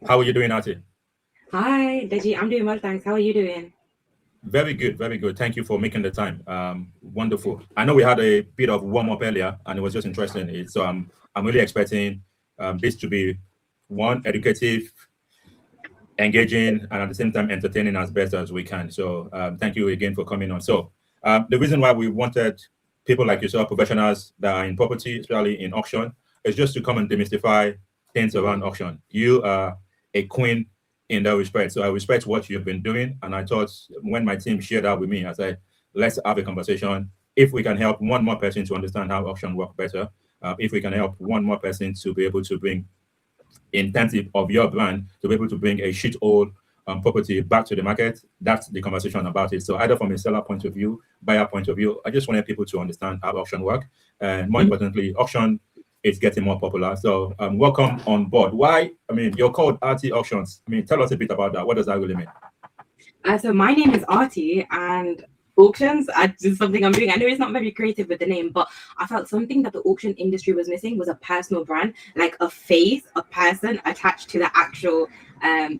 How are you doing, Aarti? Hi, Deji. I'm doing well, thanks. How are you doing? Very good, very good. Thank you for making the time. Wonderful. I know we had a bit of warm up earlier, and it was just interesting. I'm really expecting this to be one educative, engaging, and at the same time entertaining as best as we can. So thank you again for coming on. So the reason why we wanted people like yourself, professionals that are in property, especially in auction, is just to come and demystify things around auction. You are a queen in that respect. So I respect what you've been doing. And I thought when my team shared that with me, I said, let's have a conversation. If we can help one more person to understand how auction work better, if we can help one more person to be able to bring intensive of your brand to be able to bring a shit old property back to the market. That's the conversation about it. So either from a seller point of view, buyer point of view, I just wanted people to understand how auction work, and more Mhm. importantly, auction is getting more popular. So welcome on board. Why? I mean, you're called Aarti Auctions. I mean, tell us a bit about that. What does that really mean? So my name is Aarti, and auctions are just something I'm doing. I know it's not very creative with the name, but I felt something that the auction industry was missing was a personal brand, like a face, a person attached to the actual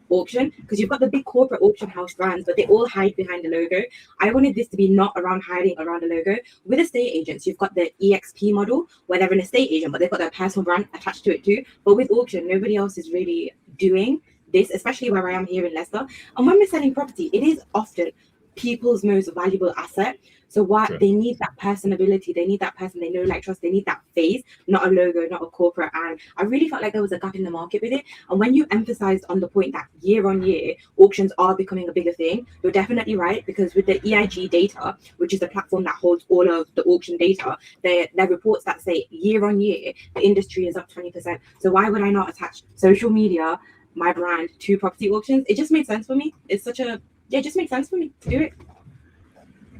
auction. Because you've got the big corporate auction house brands, but they all hide behind the logo. I wanted this to be not around hiding around the logo. With estate agents, you've got the EXP model where they're an estate agent, but they've got their personal brand attached to it too. But with auction, nobody else is really doing this, especially where I am here in Leicester. And when we're selling property, it is often people's most valuable asset. So what Sure. they need that personability, they need that person they know, like trust, they need that face, not a logo, not a corporate. And I really felt like there was a gap in the market with it. And when you emphasized on the point that year on year auctions are becoming a bigger thing, you're definitely right, because with the EIG data, which is the platform that holds all of the auction data, there are reports that say year on year the industry is up 20%. So why would I not attach social media, my brand, to property auctions? It just made sense for me. It's such a yeah, it just makes sense for me to do it.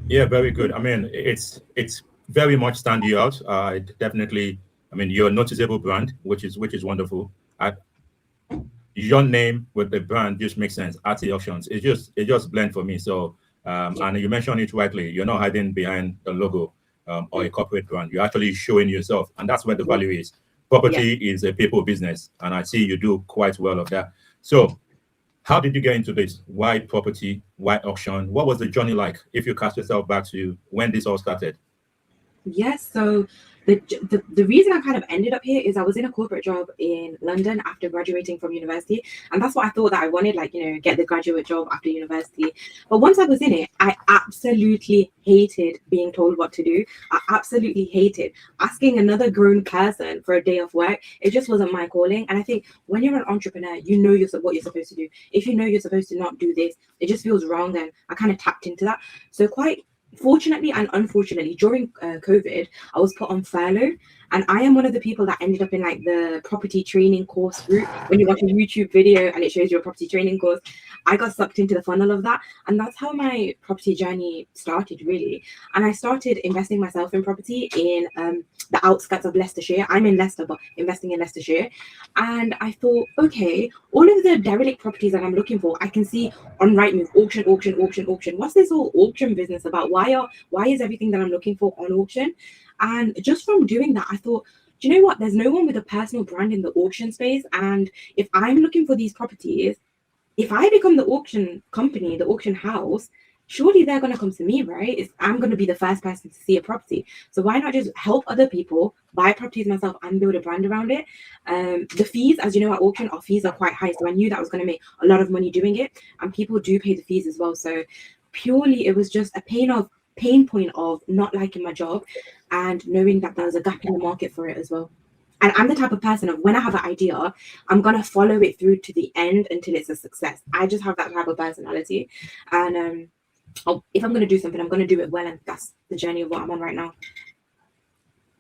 Yeah, very good. I mean, it's very much stand you out. It definitely. I mean, you're a noticeable brand, which is wonderful. I, your name with the brand just makes sense. Aarti Auctions. It just blend for me. So Yeah, and you mentioned it rightly. You're not hiding behind the logo or a mm, corporate brand. You're actually showing yourself, and that's where the yeah, value is. yeah. Property is a people business, and I see you do quite well of that. So how did you get into this? Why property? Why auction? What was the journey like? If you cast yourself back to when this all started. Yes, so the reason I kind of ended up here is I was in a corporate job in London after graduating from university, and that's what I thought that I wanted, like, get the graduate job after university. But once I was in it, I absolutely hated being told what to do. I absolutely hated asking another grown person for a day of work. It just wasn't my calling. And I think when you're an entrepreneur, what you're supposed to do. If you know you're supposed to not do this, it just feels wrong. And I kind of tapped into that. So quite fortunately and unfortunately, during COVID, I was put on furlough, and I am one of the people that ended up in like the property training course route. When you watch a YouTube video and it shows you a property training course, I got sucked into the funnel of that, and that's how my property journey started, really. And I started investing myself in property in the outskirts of Leicestershire. I'm in Leicester, but investing in Leicestershire. And I thought, okay, all of the derelict properties that I'm looking for, I can see on Rightmove, auction, auction, auction, auction. What's this whole auction business about? Why is everything that I'm looking for on auction? And just from doing that, I thought, do you know what? There's no one with a personal brand in the auction space. And if I'm looking for these properties, if I become the auction company, the auction house, surely they're going to come to me, right? I'm going to be the first person to see a property. So why not just help other people buy properties myself and build a brand around it? The fees, as you know, at auction, our fees are quite high. So I knew that I was going to make a lot of money doing it. And people do pay the fees as well. So purely, it was just a pain point of not liking my job and knowing that there was a gap in the market for it as well. And I'm the type of person of when I have an idea, I'm gonna follow it through to the end until it's a success. I just have that type of personality, and if I'm gonna do something, I'm gonna do it well, and that's the journey of what I'm on right now.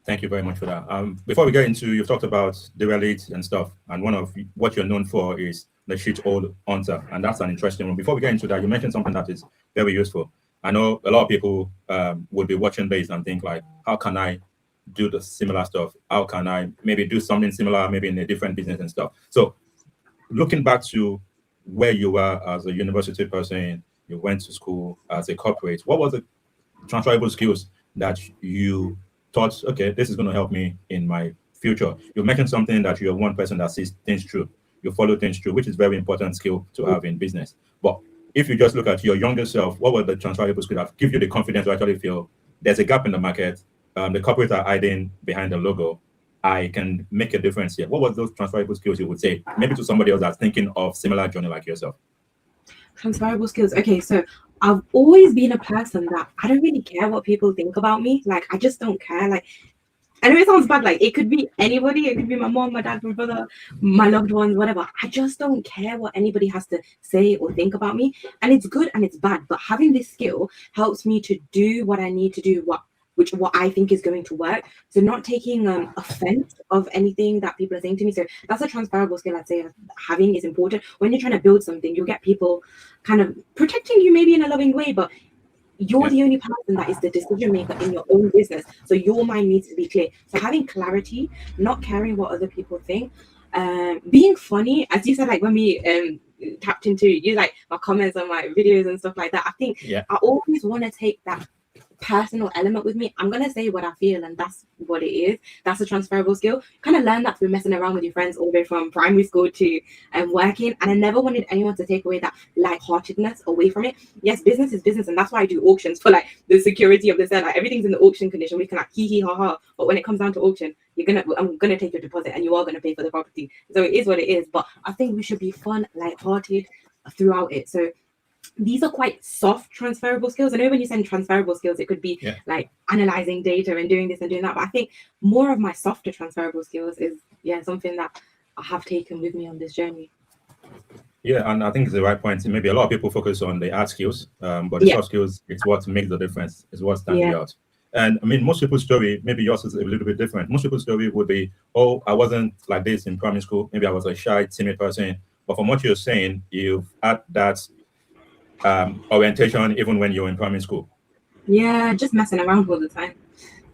Thank you very much for that. Before we get into, you've talked about derelict and stuff, and one of what you're known for is the shit old hunter, and that's an interesting one. Before we get into that, you mentioned something that is very useful. I know a lot of people will be watching this and think like, how can I do the similar stuff? How can I maybe do something similar, maybe in a different business and stuff? So looking back to where you were as a university person, you went to school as a corporate. What was the transferable skills that you thought, okay, this is going to help me in my future? You mentioned something that you're one person that sees things through. you follow things through, which is very important skill to have in business. But if you just look at your younger self, what were the transferable skills that give you the confidence to actually feel there's a gap in the market, the corporates are hiding behind the logo, I can make a difference here? What were those transferable skills you would say, maybe to somebody else that's thinking of similar journey like yourself? Transferable skills. Okay, so I've always been a person that I don't really care what people think about me. Like, I just don't care. Like, I know it sounds bad. Like, it could be anybody. It could be my mom, my dad, my brother, my loved ones, whatever. I just don't care what anybody has to say or think about me. And it's good and it's bad. But having this skill helps me to do what I need to do, what I think is going to work. So not taking offense of anything that people are saying to me. So that's a transferable skill I'd say having is important. When you're trying to build something, you'll get people kind of protecting you maybe in a loving way, but you're the only person that is the decision maker in your own business. So your mind needs to be clear. So having clarity, not caring what other people think, being funny, as you said, like when we tapped into you, like my comments on my videos and stuff like that. I think I always want to take that personal element with me. I'm gonna say what I feel, and that's what it is. That's a transferable skill. Kind of learn that through messing around with your friends all the way from primary school to working. And I never wanted anyone to take away that lightheartedness away from it. Yes, business is business, and that's why I do auctions, for like the security of the sale. Like everything's in the auction condition. We can like hee hee ha ha. But when it comes down to auction, I'm gonna take your deposit, and you are gonna pay for the property. So it is what it is. But I think we should be fun, lighthearted throughout it. So these are quite soft transferable skills. I know when you send transferable skills, it could be like analyzing data and doing this and doing that. But I think more of my softer transferable skills is something that I have taken with me on this journey. Yeah, and I think it's the right point. Maybe a lot of people focus on the hard skills, but the soft skills, it's what makes the difference, it's what stands you out. And I mean, most people's story, maybe yours is a little bit different. Most people's story would be, oh, I wasn't like this in primary school. Maybe I was a shy, timid person. But from what you're saying, you've had that orientation even when you're in primary school. Yeah, just messing around all the time.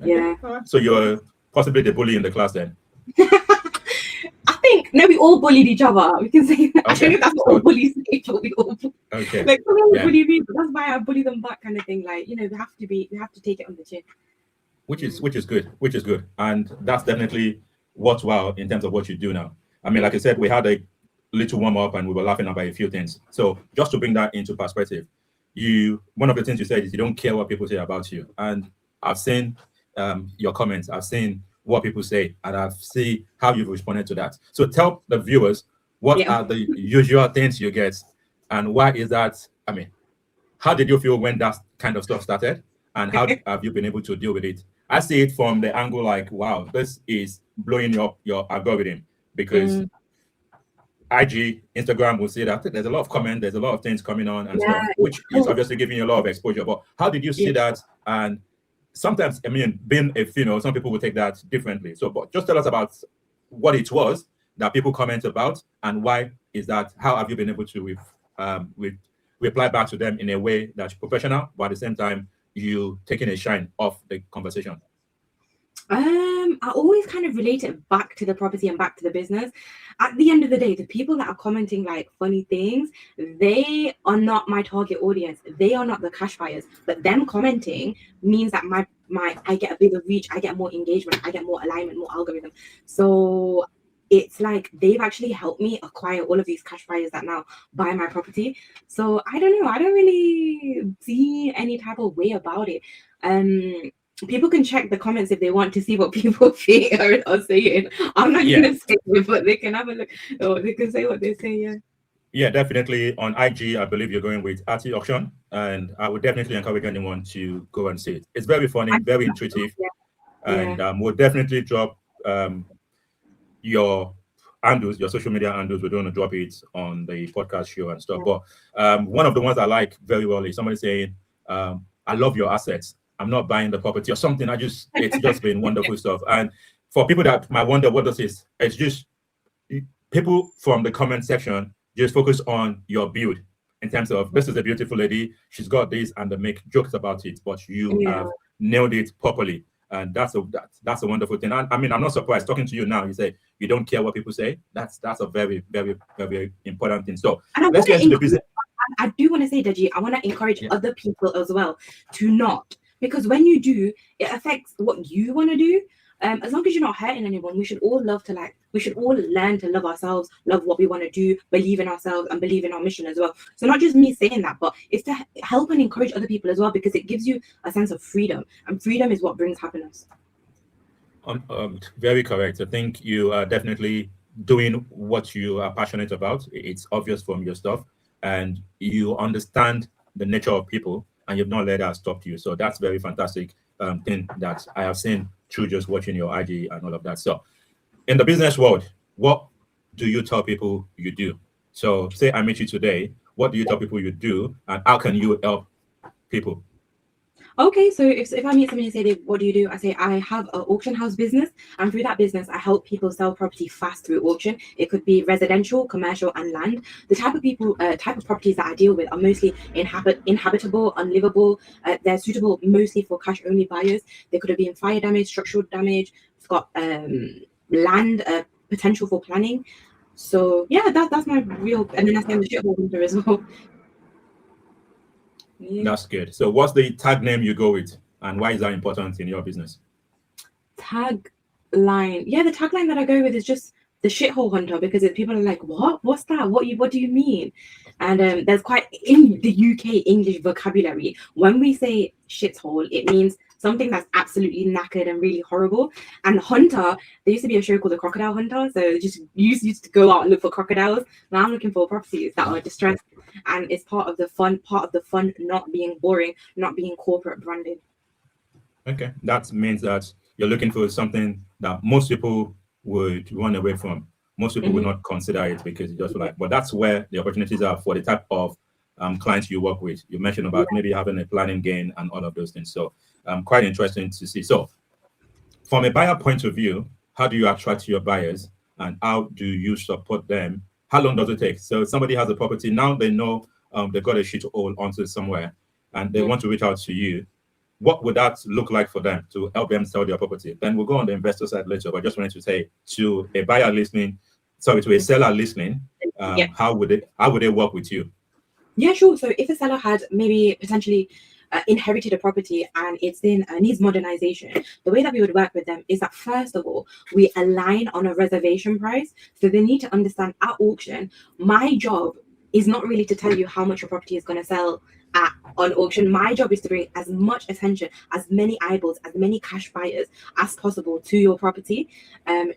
Yeah. So you're possibly the bully in the class then? I think no, we all bullied each other. We can say that. I don't know if that's what all bullies say, but we all like someone will bully me, but that's why I bully them back, kind of thing. Like, you know, we have to take it on the chin. Which is good. And that's definitely worthwhile in terms of what you do now. I mean, like I said, we had a little warm up and we were laughing about a few things. So just to bring that into perspective, one of the things you said is you don't care what people say about you. And I've seen your comments, I've seen what people say, and I've seen how you've responded to that. So tell the viewers, what are the usual things you get, and why is that? I mean, how did you feel when that kind of stuff started, and how have you been able to deal with it? I see it from the angle like, wow, this is blowing up your algorithm, because IG, Instagram will say that there's a lot of comments, there's a lot of things coming on and stuff, which is obviously giving you a lot of exposure. But how did you see that? And sometimes, I mean, being a female, some people will take that differently. So, but just tell us about what it was that people comment about, and why is that? How have you been able to reply back to them in a way that's professional, but at the same time, you taking a shine off the conversation? I always kind of relate it back to the property and back to the business. At the end of the day, the people that are commenting like funny things, they are not my target audience. They are not the cash buyers. But them commenting means that I get a bigger reach, I get more engagement, I get more alignment, more algorithm. So it's like they've actually helped me acquire all of these cash buyers that now buy my property. So I don't know. I don't really see any type of way about it. People can check the comments if they want to see what people think or saying. I'm not going to say it, but they can have a look, or they can say what they say. Yeah, definitely. On IG, I believe you're going with Aarti Auction, and I would definitely encourage anyone to go and see it. It's very funny, very intuitive, and we'll definitely drop your handles, your social media handles. We're going to drop it on the podcast show and stuff. But one of the ones I like very well is somebody saying, I love your assets. I'm not buying the property or something. It's just been wonderful stuff. And for people that might wonder what this is, it's just people from the comment section just focus on your build in terms of, this is a beautiful lady, she's got this, and they make jokes about it, but you have nailed it properly. And that's a wonderful thing. And I mean, I'm not surprised talking to you now. You say you don't care what people say. That's a very, very, very important thing. So let's get into the business. I do want to say, Deji, I want to encourage other people as well to not, because when you do, it affects what you want to do. as long as you're not hurting anyone, we should all learn to love ourselves, love what we want to do, believe in ourselves, and believe in our mission as well. So not just me saying that, but it's to help and encourage other people as well, because it gives you a sense of freedom, and freedom is what brings happiness. Very correct. I think you are definitely doing what you are passionate about. It's obvious from your stuff, and you understand the nature of people, and you've not let that stop you. So that's very fantastic thing that I have seen through just watching your IG and all of that. So in the business world, what do you tell people you do? So say I meet you today, what do you tell people you do, and how can you help people? Okay, so if I meet somebody and say, what do you do? I say, I have an auction house business, and through that business, I help people sell property fast through auction. It could be residential, commercial, and land. The type of properties that I deal with are mostly inhabitable, unlivable. They're suitable mostly for cash-only buyers. They could have been fire damage, structural damage. It's got land potential for planning. So yeah, that's my real. And then I am the shithole hunter as well. Yeah. That's good. So what's the tag name you go with, and why is that important in your business? Tagline. Yeah, the tagline that I go with is just the shithole hunter, because people are like, what's that? What do you mean? And there's quite, in the UK English vocabulary, when we say shithole, it means something that's absolutely knackered and really horrible. And hunter, there used to be a show called The Crocodile Hunter, so just used to go out and look for crocodiles. Now I'm looking for properties that are distressed, and it's part of the fun not being boring, not being corporate branded. Okay, that means that you're looking for something that most people would run away from. Most people would not consider it because it's just like, but that's where the opportunities are for the type of clients you work with. You mentioned about maybe having a planning gain and all of those things. So quite interesting to see. So from a buyer point of view, how do you attract your buyers, and how do you support them? How long does it take? So somebody has a property, now they know they've got a shit hole onto somewhere, and they want to reach out to you. What would that look like for them to help them sell their property? Then we'll go on the investor side later, but I just wanted to say to a buyer listening, to a seller listening, how would they work with you? Yeah, sure. So if a seller had maybe potentially inherited a property and it's needs modernization, the way that we would work with them is that first of all, we align on a reservation price. So they need to understand at auction, my job is not really to tell you how much your property is going to sell on auction. My job is to bring as much attention, as many eyeballs, as many cash buyers as possible to your property,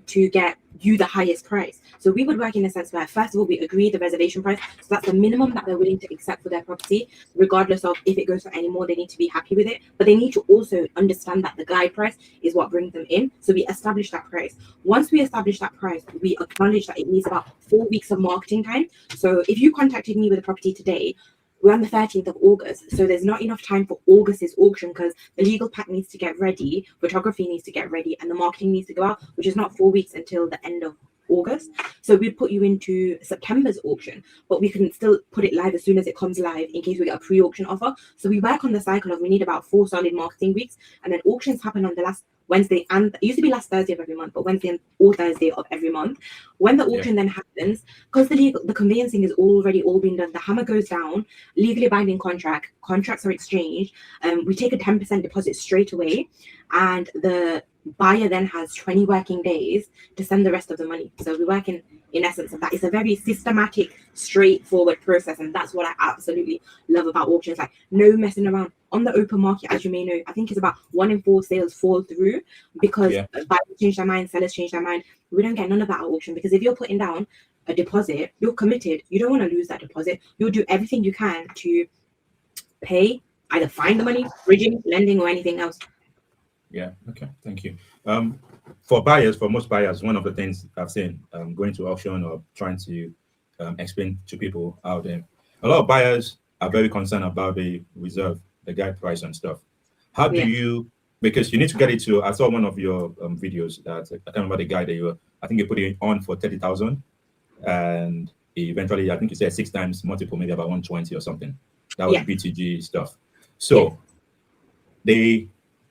to get you the highest price. So we would work in a sense where first of all, we agree the reservation price. So that's the minimum that they're willing to accept for their property. Regardless of if it goes for any more, they need to be happy with it. But they need to also understand that the guide price is what brings them in. So we establish that price. Once we establish that price, we acknowledge that it needs about 4 weeks of marketing time. So if you contacted me with a property today, we're on the 13th of August, so there's not enough time for August's auction because the legal pack needs to get ready, photography needs to get ready, and the marketing needs to go out, which is not 4 weeks until the end of August. So we put you into September's auction, but we can still put it live as soon as it comes live in case we get a pre-auction offer. So we work on the cycle of we need about 4 solid marketing weeks, and then auctions happen on the last Wednesday, and it used to be last Thursday of every month, but Wednesday or Thursday of every month. When the auction then happens, because the conveyancing is already all been done, the hammer goes down, legally binding contracts are exchanged, we take a 10% deposit straight away, and the buyer then has 20 working days to send the rest of the money. So we work in essence of that. It's a very systematic, straightforward process, and that's what I absolutely love about auctions. Like, no messing around. On the open market, as you may know, I think it's about 1 in 4 sales fall through because buyers change their mind, sellers change their mind. We don't get none of that at auction, because if you're putting down a deposit, you're committed. You don't want to lose that deposit. You'll do everything you can to pay, either find the money, bridging, lending, or anything else. Yeah. Okay. Thank you. For most buyers, one of the things I've seen going to auction or trying to explain to people out there, a lot of buyers are very concerned about the reserve, the guide price and stuff. How do you, because you need to get it to, I saw one of your videos that I can't remember the guy that I think you put it on for 30,000, and eventually I think you said 6 times multiple, maybe about 120 or something. That was BTG stuff. So the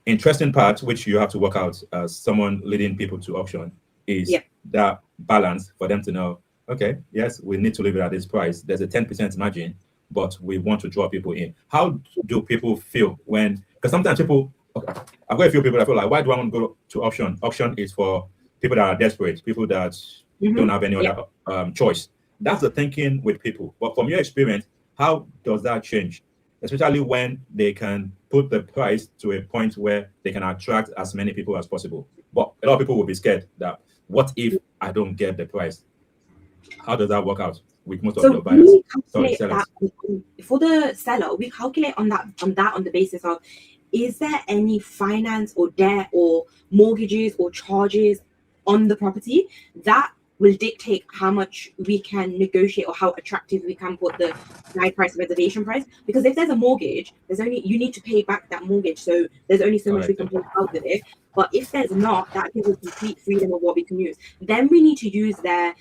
interesting part, which you have to work out as someone leading people to auction, is that balance for them to know, okay, yes, we need to leave it at this price. There's a 10% margin, but we want to draw people in. How do people feel when, because sometimes people, Okay. I've got a few people that feel like, why do I want to go to auction? Auction is for people that are desperate, people that don't have any other choice. That's the thinking with people. But from your experience, how does that change? Especially when they can put the price to a point where they can attract as many people as possible. But a lot of people will be scared that, what if I don't get the price? How does that work out with most of your buyers? We calculate that for the seller. We calculate on the basis of, is there any finance or debt or mortgages or charges on the property that will dictate how much we can negotiate or how attractive we can put the guide price, reservation price. Because if there's a mortgage, you need to pay back that mortgage, so there's only so much we can put out with it. But if there's not, that gives us complete freedom of what we can use. Then we need to use their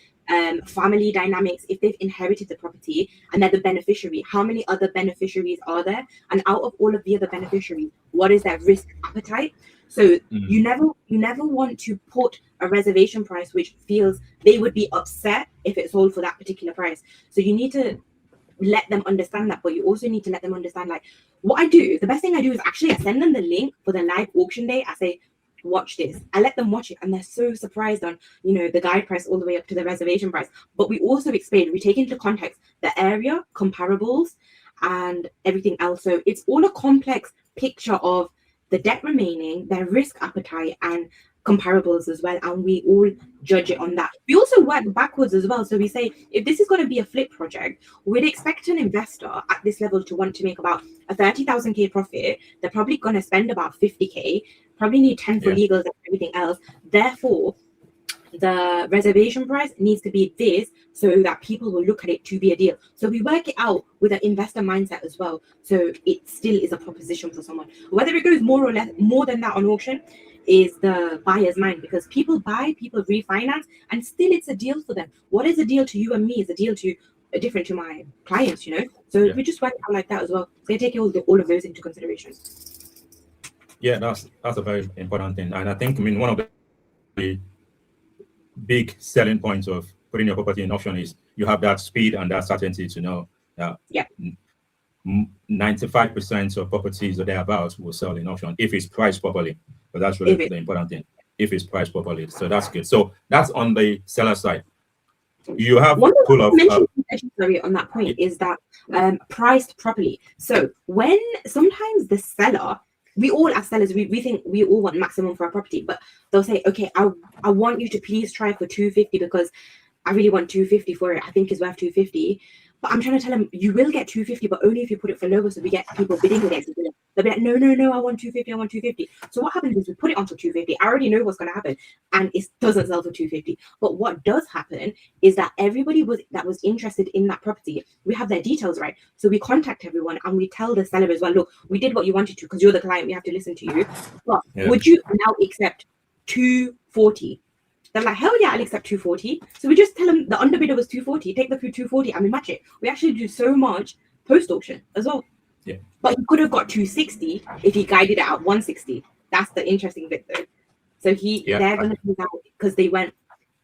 family dynamics. If they've inherited the property and they're the beneficiary, how many other beneficiaries are there? And out of all of the other beneficiaries, what is their risk appetite? So you never want to put a reservation price which feels they would be upset if it sold for that particular price. So you need to let them understand that, but you also need to let them understand, like, what I do, the best thing I do is actually I send them the link for the live auction day. I say, watch this. I let them watch it, and they're so surprised on, the guide price all the way up to the reservation price. But we also explain, we take into context the area, comparables, and everything else. So it's all a complex picture of the debt remaining, their risk appetite, and comparables as well, and we all judge it on that. We also work backwards as well. So we say, if this is going to be a flip project, we'd expect an investor at this level to want to make about a 30,000k profit. They're probably going to spend about 50k, probably need 10 for legals and everything else. Therefore, the reservation price needs to be this, so that people will look at it to be a deal. So we work it out with an investor mindset as well, so it still is a proposition for someone. Whether it goes more or less, more than that on auction, is the buyer's mind, because people buy, people refinance, and still it's a deal for them. What is a deal to you and me is a deal to different to my clients, So we just work out like that as well. So they take all of those into consideration. Yeah, that's a very important thing, and I think one of the big selling points of putting your property in auction is you have that speed and that certainty to know that 95% of properties or thereabouts will sell in auction if it's priced properly. But that's really the important thing, if it's priced properly. So that's good. So that's on the seller side. You have on that point is that priced properly. So when sometimes the seller, we all as sellers, we think we all want maximum for our property, but they'll say, okay, I want you to please try for 250 because I really want 250 for it. I think it's worth 250. But I'm trying to tell them, you will get 250, but only if you put it for lower. So we get people bidding against it. They'll be like, no, I want 250, I want 250. So what happens is we put it on for 250. I already know what's going to happen, and it doesn't sell for 250. But what does happen is that everybody that was interested in that property, we have their details, right? So we contact everyone and we tell the seller as well, look, we did what you wanted to because you're the client, we have to listen to you. But would you now accept 240? They're like, hell yeah, I'll accept 240. So we just tell them the underbidder was 240, take the 240 and we match it. We actually do so much post-auction as well. Yeah. But he could have got 260 if he guided it at 160. That's the interesting bit though. So they're going to do that because they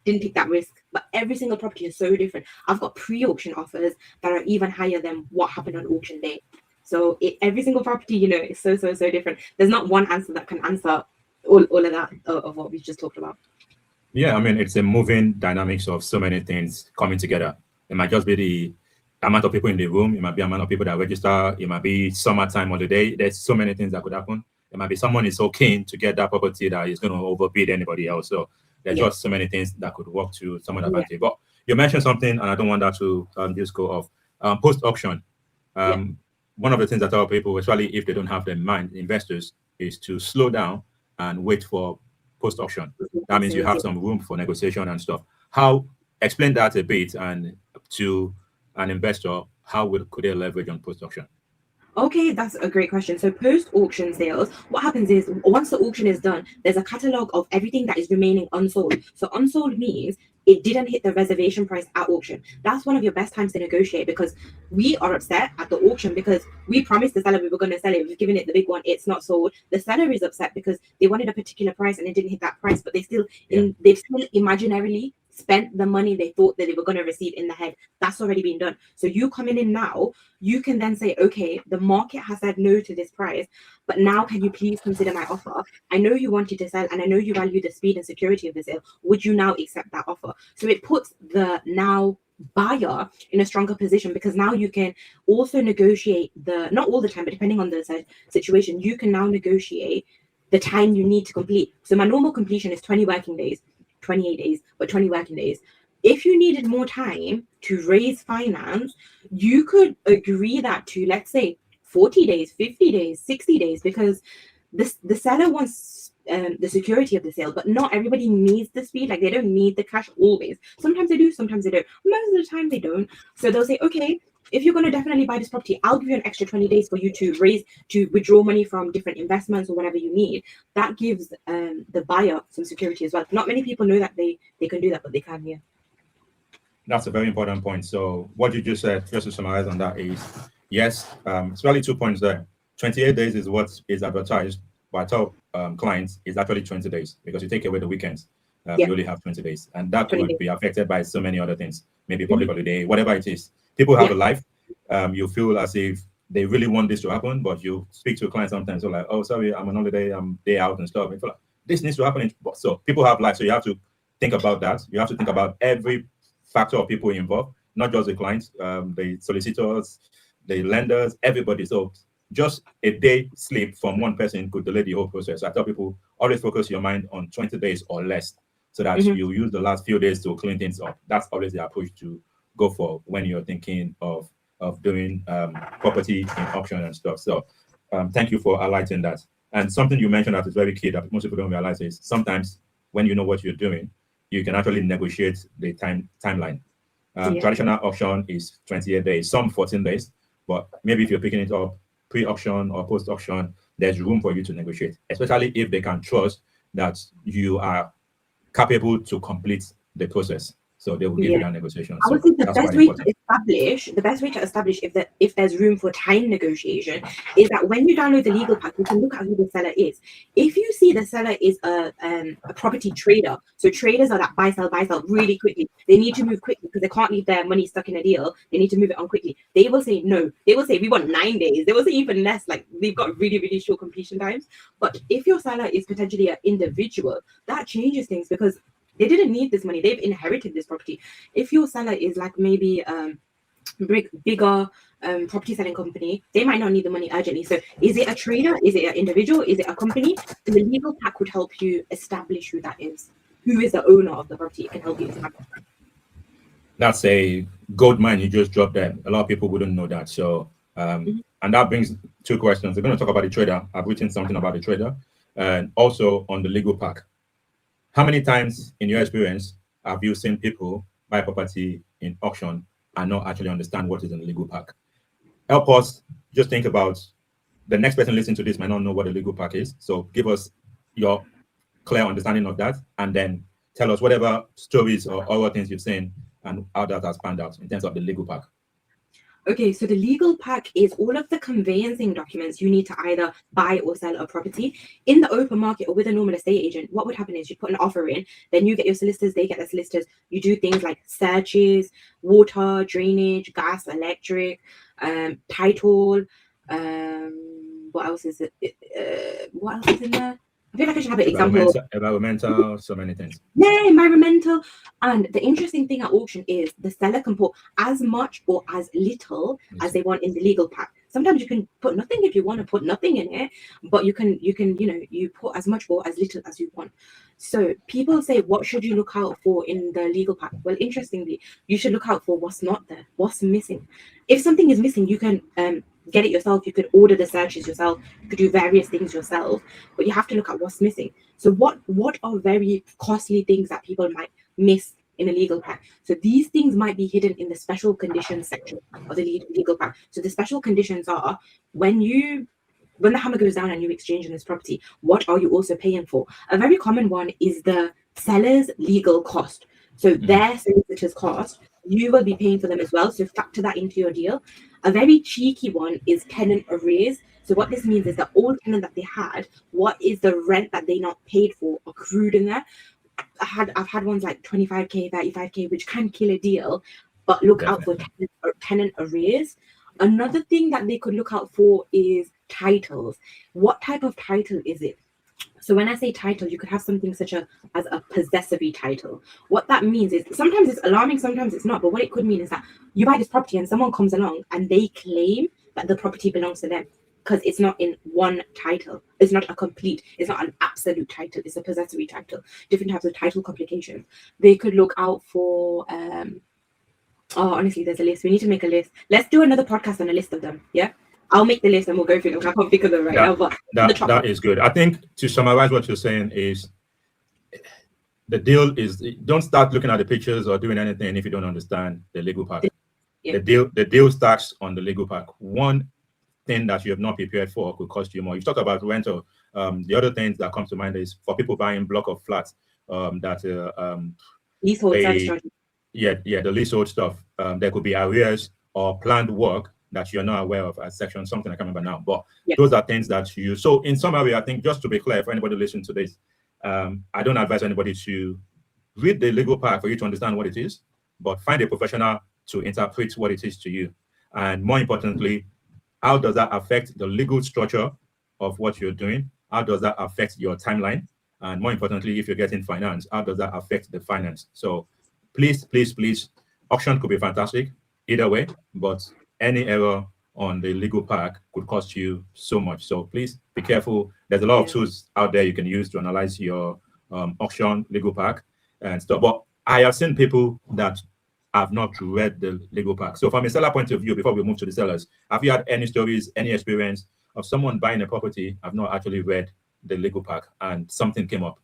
didn't take that risk. But every single property is so different. I've got pre-auction offers that are even higher than what happened on auction day. So every single property, is so different. There's not one answer that can answer all of that of what we just talked about. Yeah, it's a moving dynamics of so many things coming together. It might just be the amount of people in the room. It might be the amount of people that register. It might be summertime on the day. There's so many things that could happen. It might be someone is so keen to get that property that is going to overbid anybody else. So there's just so many things that could work to someone's advantage. But you mentioned something, and I don't want that to just go off. Post-auction. One of the things I tell people, especially if they don't have the mind, investors, is to slow down and wait for post-auction. That means you have some room for negotiation and stuff. Explain that a bit, and to an investor, how could they leverage on post-auction? Okay, that's a great question. So post-auction sales, what happens is once the auction is done, there's a catalog of everything that is remaining unsold. So unsold means it didn't hit the reservation price at auction. That's one of your best times to negotiate, because we are upset at the auction because we promised the seller we were going to sell it. We've given it the big one. It's not sold. The seller is upset because they wanted a particular price and it didn't hit that price, but they've still imaginarily spent the money they thought that they were going to receive in the head. That's already been done. So you coming in now, you can then say, okay, the market has said no to this price, but now can you please consider my offer? I know you wanted to sell and I know you value the speed and security of the sale. Would you now accept that offer? So it puts the now buyer in a stronger position, because now you can also negotiate the, not all the time, but depending on the situation, you can now negotiate the time you need to complete. So my normal completion is 20 working days, 28 days, but 20 working days. If you needed more time to raise finance, you could agree that to, let's say, 40 days, 50 days, 60 days, because the seller wants the security of the sale, but not everybody needs the speed. Like, they don't need the cash always. Sometimes they do, sometimes they don't. Most of the time they don't. So they'll say, okay, if you're going to definitely buy this property, I'll give you an extra 20 days for you to withdraw money from different investments or whatever you need. That gives the buyer some security as well. Not many people know that they can do that, but they can, yeah. That's a very important point. So what you just said, just to summarize on that, is yes, it's really 2 points there. 28 days is what is advertised, but I tell clients it's actually 20 days, because you take away the weekends. You only have 20 days, and that would be affected by so many other things, maybe public holiday, whatever it is. People have a life. You feel as if they really want this to happen, but you speak to a client sometimes, so like, oh, sorry, I'm on holiday, I'm day out and stuff. And like, this needs to happen. So people have life, so you have to think about that. You have to think about every factor of people involved, not just the clients, the solicitors, the lenders, everybody. So just a day sleep from one person could delay the whole process. I tell people, always focus your mind on 20 days or less, so that you use the last few days to clean things up. That's always the approach to go for when you're thinking of doing property in auction and stuff. So thank you for highlighting that. And something you mentioned that is very key that most people don't realize is sometimes when you know what you're doing, you can actually negotiate the timeline. Traditional auction is 28 days, some 14 days, but maybe if you're picking it up pre-auction or post-auction, there's room for you to negotiate, especially if they can trust that you are capable to complete the process. So they will give you that negotiation. I would think the best way to establish if there's room for time negotiation is that when you download the legal pack, you can look at who the seller is. If you see the seller is a property trader, so traders are that buy sell really quickly. They need to move quickly because they can't leave their money stuck in a deal. They need to move it on quickly. They will say no. They will say we want 9 days. They will say even less. Like, we've got really, really short completion times. But if your seller is potentially an individual, that changes things, because they didn't need this money. They've inherited this property. If your seller is like maybe bigger property selling company, they might not need the money urgently. So is it a trader? Is it an individual? Is it a company? And the legal pack would help you establish who that is. Who is the owner of the property? It can help you establish that. That's a gold mine you just dropped there. A lot of people wouldn't know that. So and that brings 2 questions. We're going to talk about the trader. I've written something about the trader, and also on the legal pack. How many times in your experience have you seen people buy property in auction and not actually understand what is in the legal pack? Help us just think about the next person listening to this might not know what a legal pack is. So give us your clear understanding of that, and then tell us whatever stories or other things you've seen and how that has panned out in terms of the legal pack. Okay, so the legal pack is all of the conveyancing documents you need to either buy or sell a property. In the open market or with a normal estate agent, what would happen is you put an offer in, then you get your solicitors, they get the solicitors. You do things like searches, water, drainage, gas, electric, title. What else is it? What else is in there? I feel like I should have an example. Environmental, so many things. Yeah, environmental. And the interesting thing at auction is the seller can put as much or as little as they want in the legal pack. Sometimes you can put nothing if you want to put nothing in it, but you can you put as much or as little as you want. So people say, what should you look out for in the legal pack? Well, interestingly, you should look out for what's not there, what's missing. If something is missing, you can get it yourself. You could order the searches yourself. You could do various things yourself, but you have to look at what's missing. So what are very costly things that people might miss in a legal pack? So these things might be hidden in the special conditions section of the legal pack. So the special conditions are when the hammer goes down and you exchange on this property, what are you also paying for? A very common one is the seller's legal cost. So their solicitor's cost, you will be paying for them as well. So factor that into your deal. A very cheeky one is tenant arrears. So what this means is that all tenant that they had, what is the rent that they not paid for accrued in there? I've had ones like 25k, 35k, which can kill a deal, but look out for tenant arrears. Another thing that they could look out for is titles. What type of title is it? So when I say title, you could have something such as a possessory title. What that means is sometimes it's alarming, sometimes it's not. But what it could mean is that you buy this property and someone comes along and they claim that the property belongs to them because it's not in one title. It's not it's not an absolute title. It's a possessory title. Different types of title complications. They could look out for, honestly, there's a list. We need to make a list. Let's do another podcast on a list of them. Yeah. I'll make the list and we'll go through them. I can't think of them right now, but that is good. I think to summarize what you're saying is the deal is don't start looking at the pictures or doing anything if you don't understand the legal part. Yeah. The deal starts on the legal part. One thing that you have not prepared for could cost you more. You've talked about rental. The other things that comes to mind is for people buying block of flats leasehold the leasehold stuff. There could be arrears or planned work that you're not aware of as section something I can't remember now, but those are things that you. So in summary, I think just to be clear for anybody listening to this, I don't advise anybody to read the legal part for you to understand what it is, but find a professional to interpret what it is to you, and more importantly, how does that affect the legal structure of what you're doing? How does that affect your timeline? And more importantly, if you're getting finance, how does that affect the finance? So please, auction could be fantastic either way, but any error on the legal pack could cost you so much. So please be careful. There's a lot of tools out there you can use to analyze your auction legal pack and stuff. But I have seen people that have not read the legal pack. So from a seller point of view, before we move to the sellers, have you had any stories, any experience of someone buying a property, have not actually read the legal pack and something came up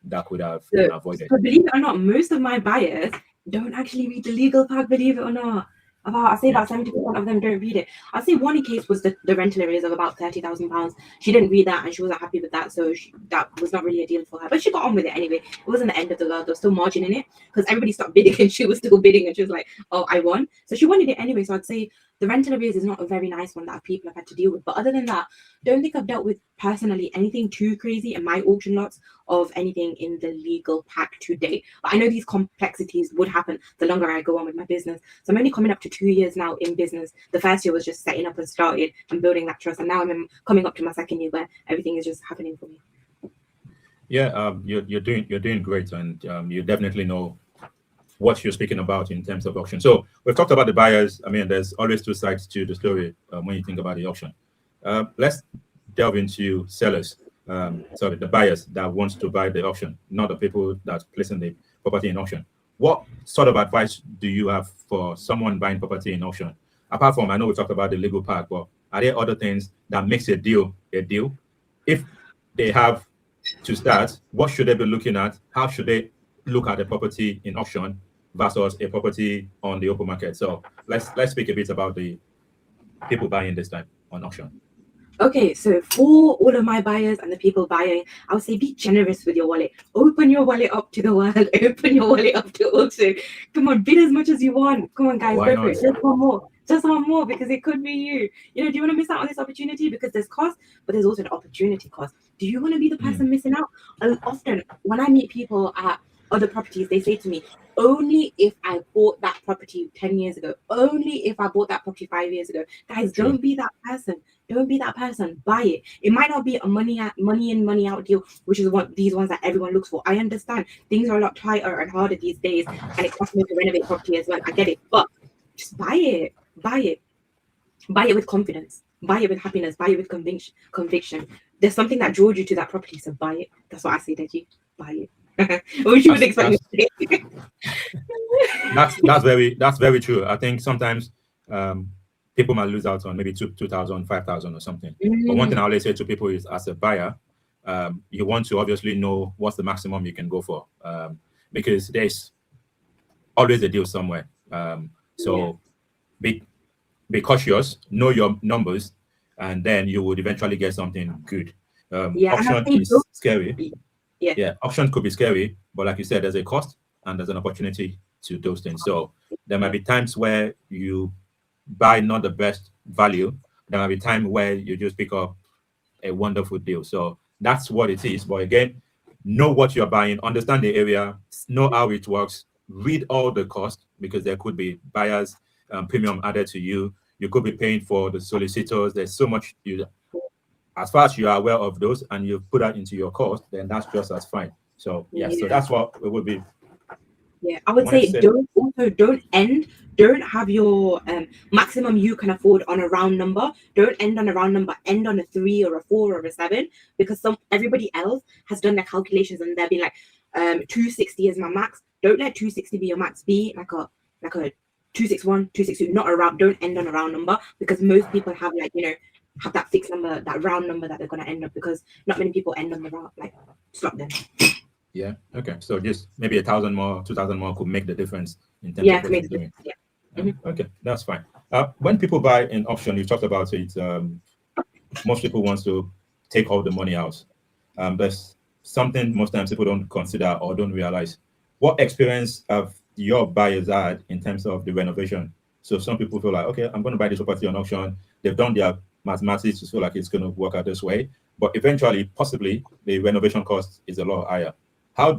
that could have been avoided? So believe it or not, most of my buyers don't actually read the legal pack, believe it or not. I'd say about 70% of them don't read it. I'd say one case was the rental arrears of about £30,000. She didn't read that and she wasn't happy with that, so that was not really a deal for her. But she got on with it anyway. It wasn't the end of the world. There was still margin in it because everybody stopped bidding and she was still bidding and she was like, oh, I won. So she wanted it anyway. So I'd say the rental arrears is not a very nice one that people have had to deal with. But other than that, don't think I've dealt with personally anything too crazy in my auction lots of anything in the legal pack to date. But I know these complexities would happen the longer I go on with my business. So I'm only coming up to 2 years now in business. The first year was just setting up and started and building that trust. And now I'm coming up to my second year where everything is just happening for me. Yeah, you're doing great, and you definitely know what you're speaking about in terms of auction. So we've talked about the buyers. I mean, there's always two sides to the story when you think about the auction. Let's delve into sellers. The buyers that wants to buy the auction, not the people that's placing the property in auction. What sort of advice do you have for someone buying property in auction? Apart from, I know we talked about the legal part, but are there other things that makes a deal a deal? If they have to start, what should they be looking at? How should they look at a property in auction versus a property on the open market? So let's speak a bit about the people buying this time on auction. Okay, so for all of my buyers and the people buying, I would say be generous with your wallet. Open your wallet up to the world. Open your wallet up to auction. Come on, bid as much as you want. Come on, guys, go for it. Just one more. Just one more, because it could be you. You know, do you want to miss out on this opportunity? Because there's cost, but there's also an opportunity cost. Do you want to be the person missing out? Often, when I meet people at other properties, they say to me, only if I bought that property 10 years ago, only if I bought that property 5 years ago. Guys, don't be that person. Don't be that person. Buy it. It might not be a money in, money out deal, which is these ones that everyone looks for. I understand things are a lot tighter and harder these days, and it costs more to renovate property as well. I get it, but just buy it. Buy it. Buy it with confidence. Buy it with happiness. Buy it with conviction. There's something that drew you to that property, so buy it. That's what I say, Deji. Buy it. What you would expect me to say. That's very true. I think sometimes people might lose out on maybe 2,000, 5,000 or something. But one thing I always say to people is, as a buyer, you want to obviously know what's the maximum you can go for, because there's always a deal somewhere. Be cautious, know your numbers, and then you would eventually get something good. Auction is scary. Yeah, auction could be scary, but like you said, there's a cost and there's an opportunity to those things. So there might be times where you buy not the best value. There might be time where you just pick up a wonderful deal. So that's what it is. But again, know what you're buying, understand the area, know how it works, read all the costs, because there could be buyers premium added to you. You could be paying for the solicitors. There's so much. As far as you are aware of those and you put that into your cost, then that's just as fine. So yeah, so that's what it would be. Yeah, I would say don't have your maximum you can afford on a round number. Don't end on a round number, end on a 3 or a 4 or a 7, because everybody else has done their calculations and they'll be like 260 is my max. Don't let 260 be your max. Be like a 261, 262, not a round. Don't end on a round number, because most people have have that fixed number, that round number that they're gonna end up, because not many people end on the round. Like, stop them. Yeah. Okay. So just maybe 1,000 more, 2,000 more could make the difference in terms of what you're doing. Yeah. Okay, that's fine. When people buy in auction, you talked about it. Most people want to take all the money out. There's something most times people don't consider or don't realize. What experience have your buyers had in terms of the renovation? So some people feel like, okay, I'm going to buy this property on auction. They've done their mathematics to feel like it's going to work out this way, but eventually, possibly, the renovation cost is a lot higher. How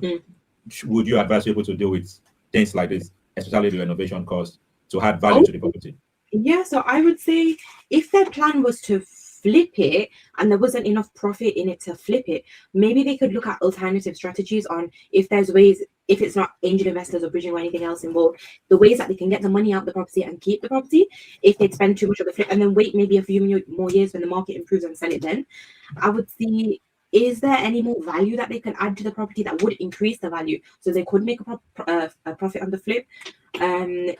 would you advise people to deal with things like this, especially the renovation cost, to add value to the property? Yeah, so I would say if their plan was to flip it and there wasn't enough profit in it to flip it, maybe they could look at alternative strategies on if there's ways, if it's not angel investors or bridging or anything else involved, the ways that they can get the money out of the property and keep the property if they'd spend too much of the flip and then wait maybe a few more years when the market improves and sell it then. I would see, is there any more value that they can add to the property that would increase the value so they could make a profit on the flip?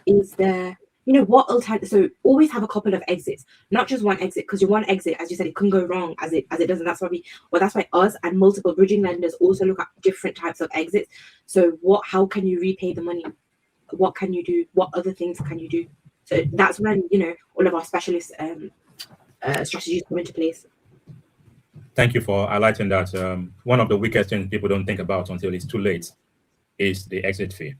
Is there, what alternative? So always have a couple of exits, not just one exit, because your one exit, as you said, it can go wrong as it does, and that's why us and multiple bridging lenders also look at different types of exits. So how can you repay the money? What can you do? What other things can you do? So that's when all of our specialist strategies come into place. Thank you for highlighting that. One of the weakest things people don't think about until it's too late is the exit fee.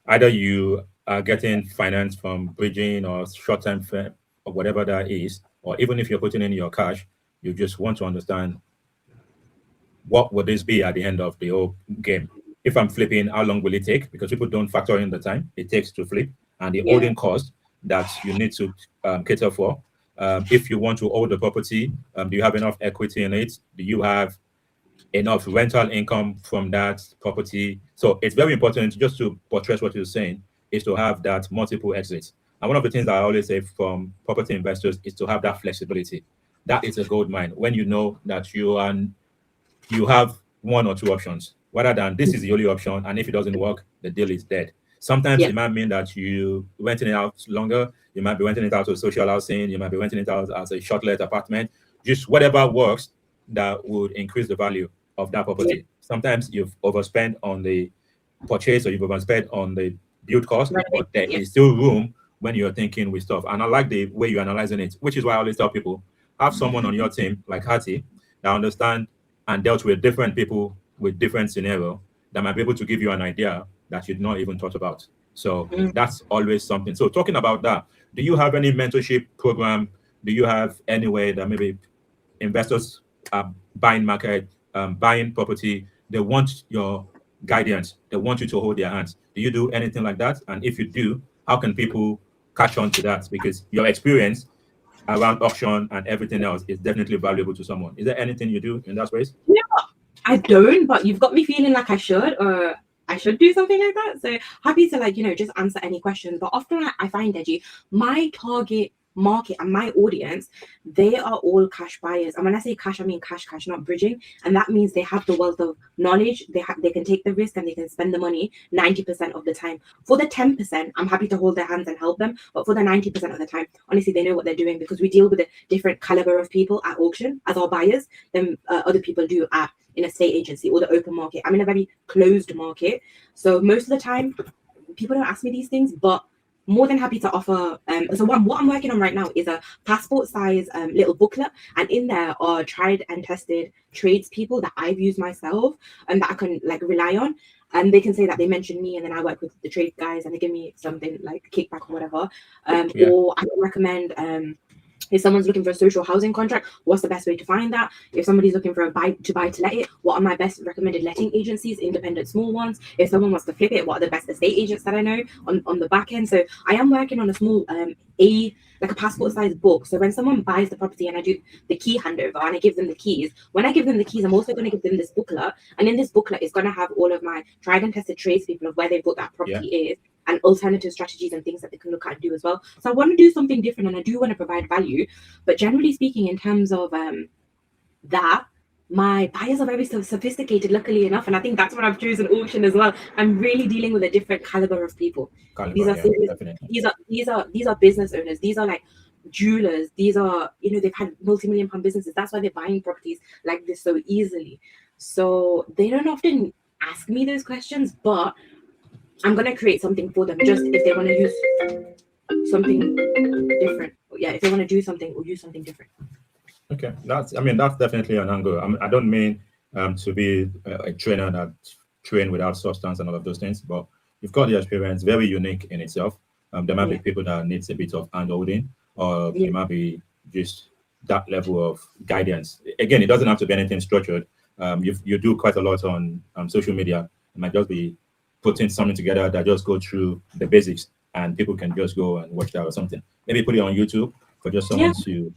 Either you are getting finance from bridging or short-term firm or whatever that is, or even if you're putting in your cash, you just want to understand what would this be at the end of the whole game. If I'm flipping, how long will it take? Because people don't factor in the time it takes to flip and the holding cost that you need to cater for. If you want to hold the property, do you have enough equity in it? Do you have enough rental income from that property? So it's very important, just to portray what you're saying, is to have that multiple exits. And one of the things that I always say from property investors is to have that flexibility. That is a gold mine when you know that you have one or two options, rather than this is the only option, and if it doesn't work, the deal is dead. Sometimes it might mean that you renting it out longer. You might be renting it out to social housing. You might be renting it out as a short-let apartment. Just whatever works that would increase the value of that property. Sometimes you've overspent on the purchase or you've overspent on the build cost, but there is still room when you're thinking with stuff. And I like the way you're analyzing it, which is why I always tell people, have someone on your team like Aarti that understand and dealt with different people with different scenario that might be able to give you an idea that you'd not even thought about. So that's always something. So talking about that, do you have any mentorship program? Do you have any way that maybe investors are buying market, buying property, they want your guidance, they want you to hold their hands? Do you do anything like that? And if you do, how can people catch on to that? Because your experience around auction and everything else is definitely valuable to someone. Is there anything you do in that space? Yeah, I don't, but you've got me feeling like I should, or I should do something like that. So happy to just answer any questions. But often I find, Deji, my target market and my audience, they are all cash buyers. And when I say cash, I mean cash, not bridging. And that means they have the wealth of knowledge. They can take the risk and they can spend the money 90% of the time. For the 10%, I'm happy to hold their hands and help them. But for the 90% of the time, honestly, they know what they're doing, because we deal with a different caliber of people at auction as our buyers than other people do in a state agency or the open market. I'm in a very closed market. So most of the time, people don't ask me these things, but more than happy to offer. So what I'm working on right now is a passport size little booklet, and in there are tried and tested tradespeople that I've used myself and that I can rely on, and they can say that they mentioned me, and then I work with the trade guys and they give me something like kickback or whatever. Or I can recommend If someone's looking for a social housing contract, what's the best way to find that? If somebody's looking for a buy to let it, what are my best recommended letting agencies, independent small ones? If someone wants to flip it, what are the best estate agents that I know on the back end? So I am working on a small like a passport size book. So when someone buys the property and I do the key handover and I give them the keys, when I give them the keys, I'm also going to give them this booklet. And in this booklet, it's going to have all of my tried and tested tradespeople of where they bought that property is, and alternative strategies and things that they can look at and do as well. So I want to do something different and I do want to provide value. But generally speaking, in terms of that, my buyers are very sophisticated, luckily enough, and I think that's what I've chosen auction as well. I'm really dealing with a different caliber of people. These are business owners. These are like jewelers. These are, you know, they've had multi-million-pound businesses. That's why they're buying properties like this so easily. So they don't often ask me those questions, but I'm gonna create something for them just if they want to use something different. Yeah, if they want to do something or use something different. Okay, that's definitely an angle. I don't mean to be a trainer that train without substance and all of those things, but you've got the experience, very unique in itself. There might be people that needs a bit of hand-holding, or it might be just that level of guidance. Again, it doesn't have to be anything structured. You do quite a lot on social media. It might just be putting something together that just go through the basics, and people can just go and watch that or something. Maybe put it on YouTube for just someone to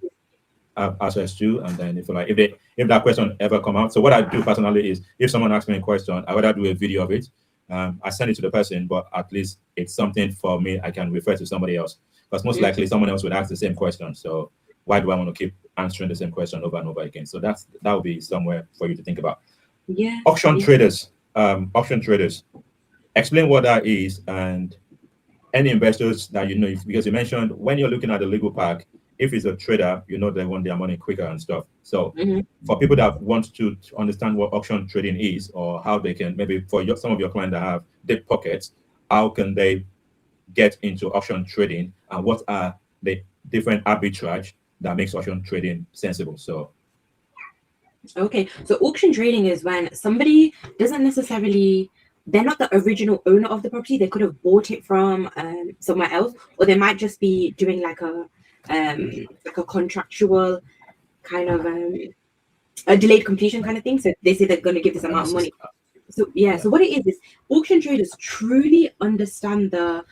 have access to, and then if that question ever come out. So what I do personally is, if someone asks me a question, I rather do a video of it. I send it to the person, but at least it's something for me I can refer to somebody else, because most likely someone else would ask the same question. So why do I want to keep answering the same question over and over again? So that would be somewhere for you to think about. Auction traders. Explain what that is, and any investors that you know, because you mentioned when you're looking at the legal pack, if it's a trader, you know they want their money quicker and stuff. So for people that want to understand what auction trading is, or how they can, maybe for some of your clients that have deep pockets, how can they get into auction trading, and what are the different arbitrage that makes auction trading sensible? So okay, so auction trading is when somebody doesn't necessarily, they're not the original owner of the property. They could have bought it from somewhere else, or they might just be doing like a contractual kind of a delayed completion kind of thing. So they say they're going to give this amount of money. So so what it is auction traders truly understand the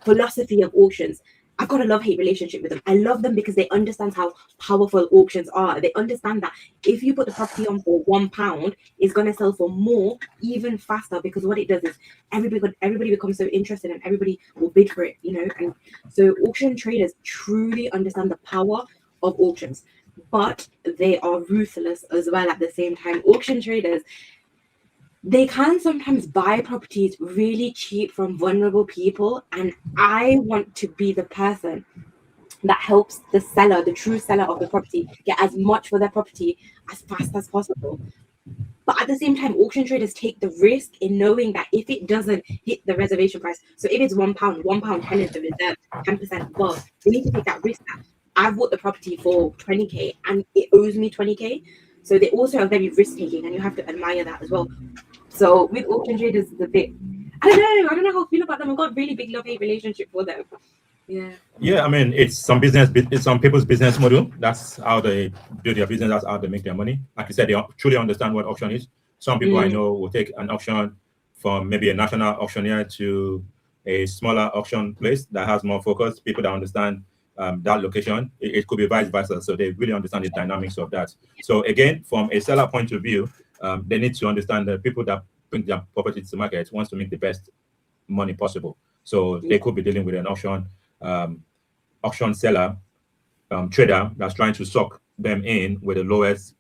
philosophy of auctions. I've got a love-hate relationship with them. I love them because they understand how powerful auctions are. They understand that if you put the property on for £1, it's going to sell for more, even faster, because what it does is everybody becomes so interested and everybody will bid for it, you know. And so auction traders truly understand the power of auctions, but they are ruthless as well at the same time. Auction traders, they can sometimes buy properties really cheap from vulnerable people, and I want to be the person that helps the seller, the true seller of the property, get as much for their property as fast as possible. But at the same time, auction traders take the risk in knowing that if it doesn't hit the reservation price, so if it's £1.10 is the reserve, 10% above, they need to take that risk that I've bought the property for 20k and it owes me 20k. So they also are very risk taking, and you have to admire that as well. So with auction traders, it's a bit, I don't know how I feel about them. I've got a really big love-hate relationship for them. I mean, it's some people's business model. That's how they do their business. That's how they make their money. Like you said, they truly understand what auction is. Some people I know will take an auction from maybe a national auctioneer to a smaller auction place that has more focus. People that understand that location. It could be vice versa. So they really understand the dynamics of that. So again, from a seller point of view, they need to understand that people that bring their property to the market wants to make the best money possible. So they could be dealing with an auction seller, trader that's trying to suck them in with the lowest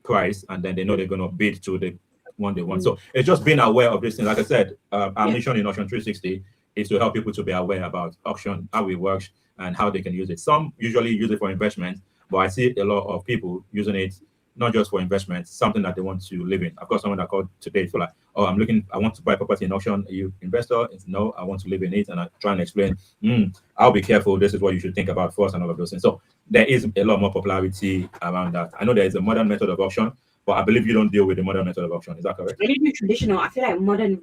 price, and then they know they're going to bid to the one they want. So it's just being aware of this thing. Like I said, our mission in Auction360 is to help people to be aware about auction, how it works, and how they can use it. Some usually use it for investment, but I see a lot of people using it not just for investment, something that they want to live in. I've got someone that called today for like, oh, I want to buy property in auction. Are you investor? It's no, I want to live in it. And I try and explain, I'll be careful. This is what you should think about first and all of those things. So there is a lot more popularity around that. I know there is a modern method of auction, but I believe you don't deal with the modern method of auction. Is that correct? I do traditional. I feel like modern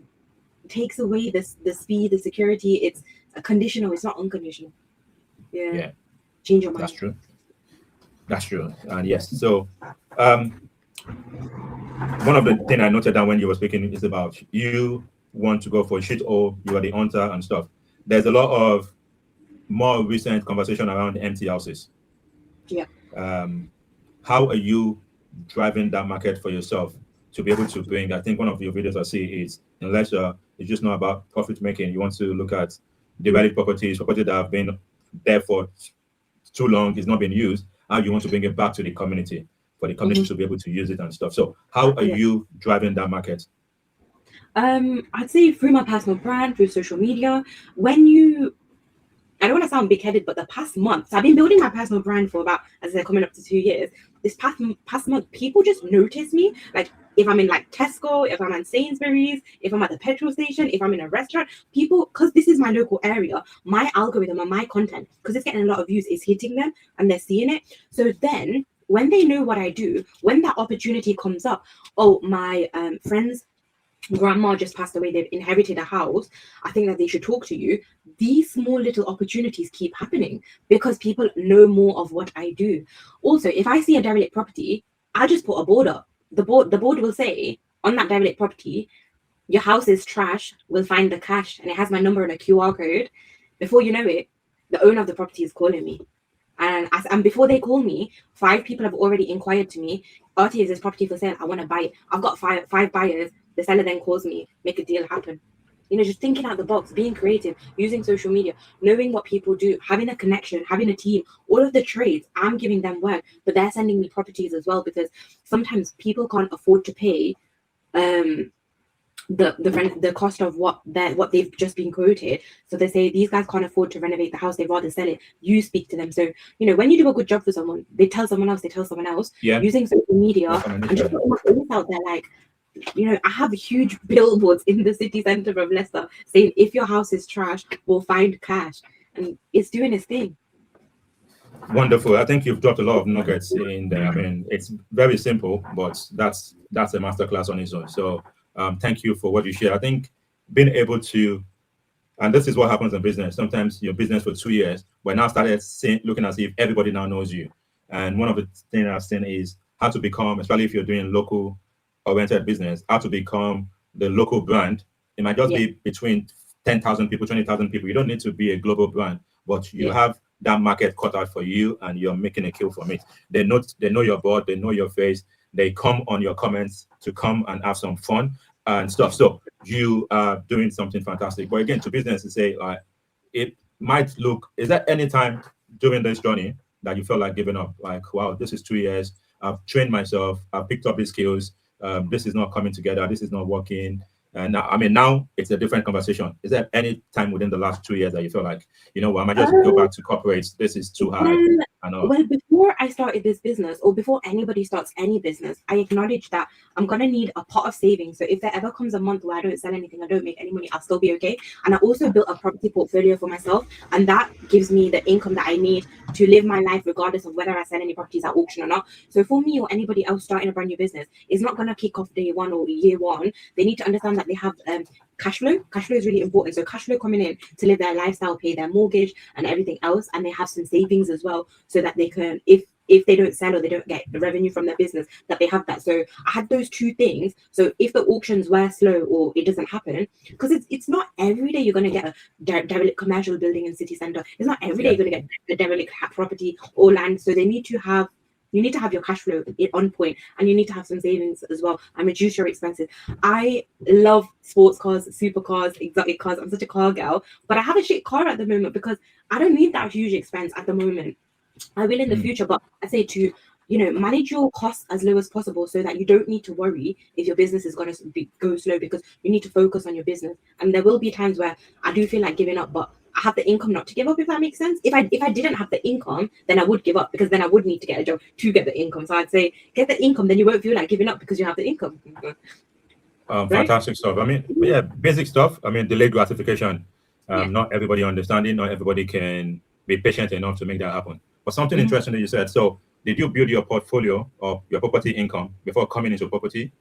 takes away the speed, the security. It's a conditional. It's not unconditional. Yeah. change your mind. That's true. That's true. And yes, so um, one of the things I noted down when you were speaking is about you want to go for shit or you are the hunter and stuff. There's a lot of more recent conversation around empty houses. Yeah. How are you driving that market for yourself to be able to bring? I think one of your videos I see is in Leicester, it's just not about profit making. You want to look at developed properties, property that have been there for too long, is not being used. How you want to bring it back to the community for the community to be able to use it and stuff. So how are you driving that market? I'd say through my personal brand, through social media. I don't want to sound big-headed, but the past month, so I've been building my personal brand for about, as I said, coming up to 2 years. This past month, people just notice me. Like if I'm in like Tesco, if I'm at Sainsbury's, if I'm at the petrol station, if I'm in a restaurant, people, because this is my local area, my algorithm and my content, because it's getting a lot of views, is hitting them and they're seeing it. So then when they know what I do, when that opportunity comes up, oh, my friends grandma just passed away, they've inherited a house, I think that they should talk to you. These small little opportunities keep happening because people know more of what I do. Also, if I see a derelict property, I just put a board up. The board will say on that derelict property, your house is trash, we'll find the cash, and it has my number and a QR code. Before you know it, the owner of the property is calling me. And before they call me, 5 people have already inquired to me, Aarti, is this property for sale? I want to buy it. I've got five buyers. The seller then calls me, make a deal happen. You know, just thinking out the box, being creative, using social media, knowing what people do, having a connection, having a team, all of the trades, I'm giving them work, but they're sending me properties as well, because sometimes people can't afford to pay the cost of what they've just been quoted. So they say these guys can't afford to renovate the house, they'd rather sell it. You speak to them. So, you know, when you do a good job for someone, they tell someone else, using social media and just putting my face out there, like, you know, I have huge billboards in the city centre of Leicester saying, if your house is trash, we'll find cash. And it's doing its thing. Wonderful. I think you've dropped a lot of nuggets in there. I mean, it's very simple, but that's a masterclass on its own. So thank you for what you share. I think being able to, and this is what happens in business. Sometimes your business for 2 years, but now started looking as if everybody now knows you. And one of the things I've seen is how to become, especially if you're doing local oriented business, how to become the local brand. It might just be between 10,000 people, 20,000 people. You don't need to be a global brand, but you have that market cut out for you and you're making a kill from it. They know your board, they know your face, they come on your comments to come and have some fun and stuff. So you are doing something fantastic. But again, to business to say, it might look, is there any time during this journey that you felt like giving up? Like, wow, this is 2 years. I've trained myself. I've picked up these skills. This is not coming together. This is not working. And now it's a different conversation. Is there any time within the last 2 years that you feel like, you know what, I might just go back to corporates? This is too hard. Well, before I started this business, or before anybody starts any business, I acknowledge that I'm going to need a pot of savings. So if there ever comes a month where I don't sell anything, I don't make any money, I'll still be okay. And I also built a property portfolio for myself. And that gives me the income that I need to live my life, regardless of whether I sell any properties at auction or not. So for me or anybody else starting a brand new business, it's not going to kick off day one or year one. They need to understand that they have cash flow. Cash flow is really important. So cash flow coming in to live their lifestyle, pay their mortgage and everything else, and they have some savings as well, so that they can, if they don't sell or they don't get the revenue from their business, that they have that. So I had those 2 things. So if the auctions were slow or it doesn't happen, because it's not every day you're going to get a derelict commercial building in city centre. It's not every day you're going to get a derelict property or land. So you need to have your cash flow on point, and you need to have some savings as well and reduce your expenses. I love sports cars, supercars, exotic cars. I'm such a car girl, but I have a shit car at the moment because I don't need that huge expense at the moment. I will in the future, but I say to, you know, manage your costs as low as possible so that you don't need to worry if your business is going to go slow, because you need to focus on your business. And there will be times where I do feel like giving up, but I have the income not to give up, if that makes sense. If I didn't have the income, then I would give up, because then I would need to get a job to get the income. So I'd say get the income, then you won't feel like giving up because you have the income. Fantastic stuff. I mean, basic stuff. I mean, delayed gratification. Not everybody understanding, not everybody can be patient enough to make that happen. But something interesting that you said. So did you build your portfolio or your property income before coming into property?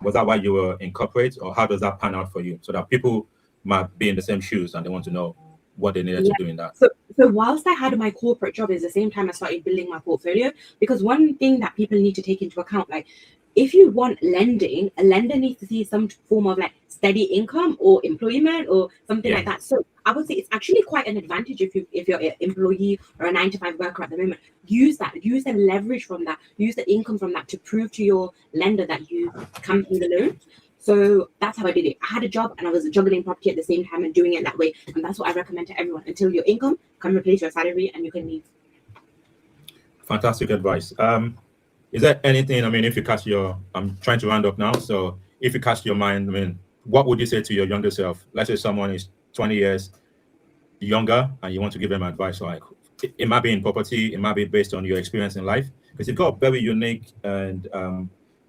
Was that why you were in corporate, or how does that pan out for you, so that people might be in the same shoes and they want to know? what they needed to do in that. So whilst I had my corporate job, at the same time I started building my portfolio, because one thing that people need to take into account, like if you want lending, a lender needs to see some form of like steady income or employment or something like that. So I would say it's actually quite an advantage if you're an employee or a 9-to-5 worker at the moment. Use the leverage from that, use the income from that to prove to your lender that you can pay the loan. So that's how I did it. I had a job and I was juggling property at the same time and doing it that way. And that's what I recommend to everyone, until your income can replace your salary and you can leave. Fantastic advice. Is there anything, I mean, if you catch your, I'm trying to round up now. So if you catch your mind, I mean, what would you say to your younger self? Let's say someone is 20 years younger and you want to give them advice. Like, it might be in property, it might be based on your experience in life, because you've got a very unique and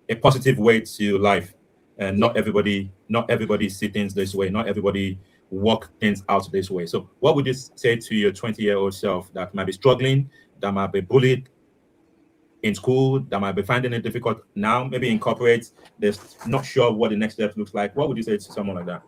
a positive way to life. And not everybody see things this way. Not everybody work things out this way. So what would you say to your 20-year-old self that might be struggling, that might be bullied in school, that might be finding it difficult now, maybe in corporate, they're not sure what the next step looks like? What would you say to someone like that?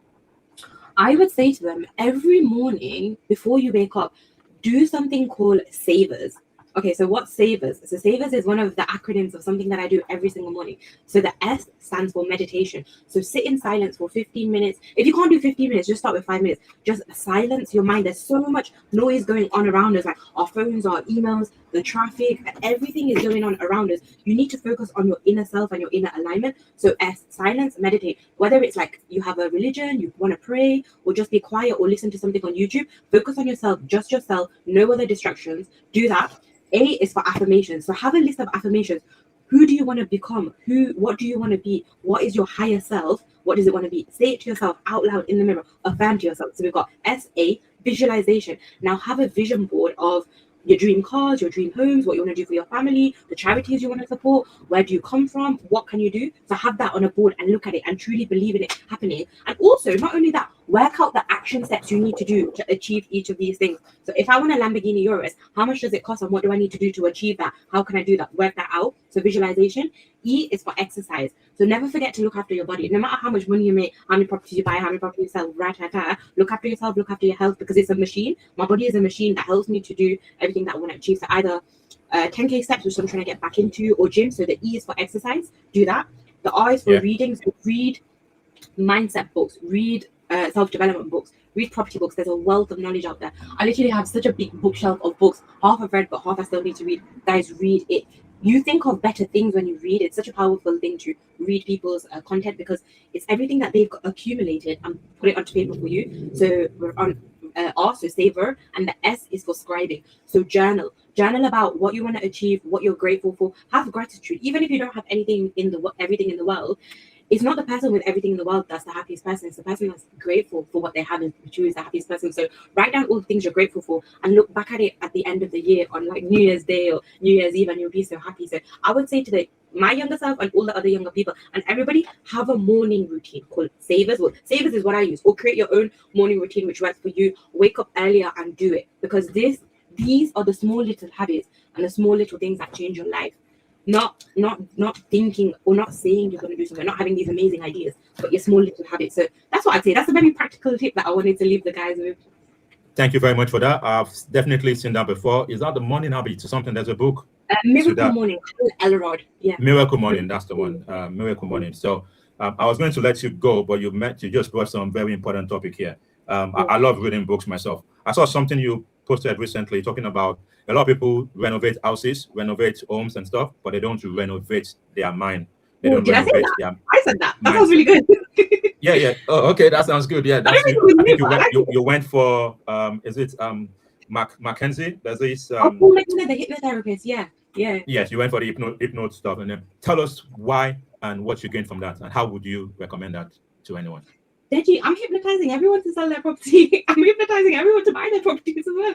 I would say to them, every morning before you wake up, do something called savers. Okay, so what's savers? So savers is one of the acronyms of something that I do every single morning. So the S stands for meditation. So sit in silence for 15 minutes. If you can't do 15 minutes, just start with 5 minutes. Just silence your mind. There's so much noise going on around us, like our phones, our emails, the traffic, everything is going on around us. You need to focus on your inner self and your inner alignment. So S, silence, meditate. Whether it's like you have a religion, you want to pray, or just be quiet or listen to something on YouTube, focus on yourself, just yourself, no other distractions. Do that. A is for affirmations. So have a list of affirmations. Who do you want to become? What do you want to be? What is your higher self? What does it want to be? Say it to yourself out loud in the mirror. Affirm to yourself. So we've got SA, visualization. Now have a vision board of your dream cars, your dream homes, what you want to do for your family, the charities you want to support, where do you come from, what can you do? So have that on a board and look at it and truly believe in it happening. And also, not only that, work out the action steps you need to do to achieve each of these things. So if I want a Lamborghini Urus, how much does it cost and what do I need to do to achieve that? How can I do that? Work that out. So visualization. E is for exercise. So never forget to look after your body. No matter how much money you make, how many properties you buy, how many properties you sell, look after yourself, look after your health, because it's a machine. My body is a machine that helps me to do everything that I want to achieve. So either 10K steps, which I'm trying to get back into, or gym. So the E is for exercise. Do that. The R is for reading. So read mindset books, read self-development books, read property books. There's a wealth of knowledge out there. I literally have such a big bookshelf of books. Half I've read, but half I still need to read. Guys, read it. You think of better things when you read. It's such a powerful thing to read people's content, because it's everything that they've accumulated and put it onto paper for you. So we're on R, so savor, and the S is for scribing. So journal about what you want to achieve, what you're grateful for. Have gratitude, even if you don't have everything in the world. It's not the person with everything in the world that's the happiest person. It's the person that's grateful for what they have and choose the happiest person. So write down all the things you're grateful for and look back at it at the end of the year on like New Year's Day or New Year's Eve, and you'll be so happy. So I would say to my younger self and all the other younger people and everybody, have a morning routine called savers. Well, savers is what I use. Or create your own morning routine which works for you. Wake up earlier and do it, because these are the small little habits and the small little things that change your life. Not thinking or not saying you're going to do something, not having these amazing ideas, but your small little habits. So that's what I'd say. That's a very practical tip that I wanted to leave the guys with. Thank you very much for that. I've definitely seen that before. Is that the morning habit or something? There's a book. Miracle Morning, Elrod. Yeah. Miracle Morning, that's the one. Miracle Morning. So I was going to let you go, but you just brought some very important topic here. I love reading books myself. I saw something you posted recently talking about a lot of people renovate houses, renovate homes and stuff, but they don't renovate their mind. They don't renovate their. I said that. That sounds really good. Yeah. Oh, okay, that sounds good. Yeah, that's. I think you went for is it Mackenzie? There's this. The hypnotherapist. Yeah. Yes, you went for the hypno stuff, and then tell us why and what you gained from that, and how would you recommend that to anyone? Deji, I'm hypnotizing everyone to sell their property. I'm hypnotizing everyone to buy their properties as well.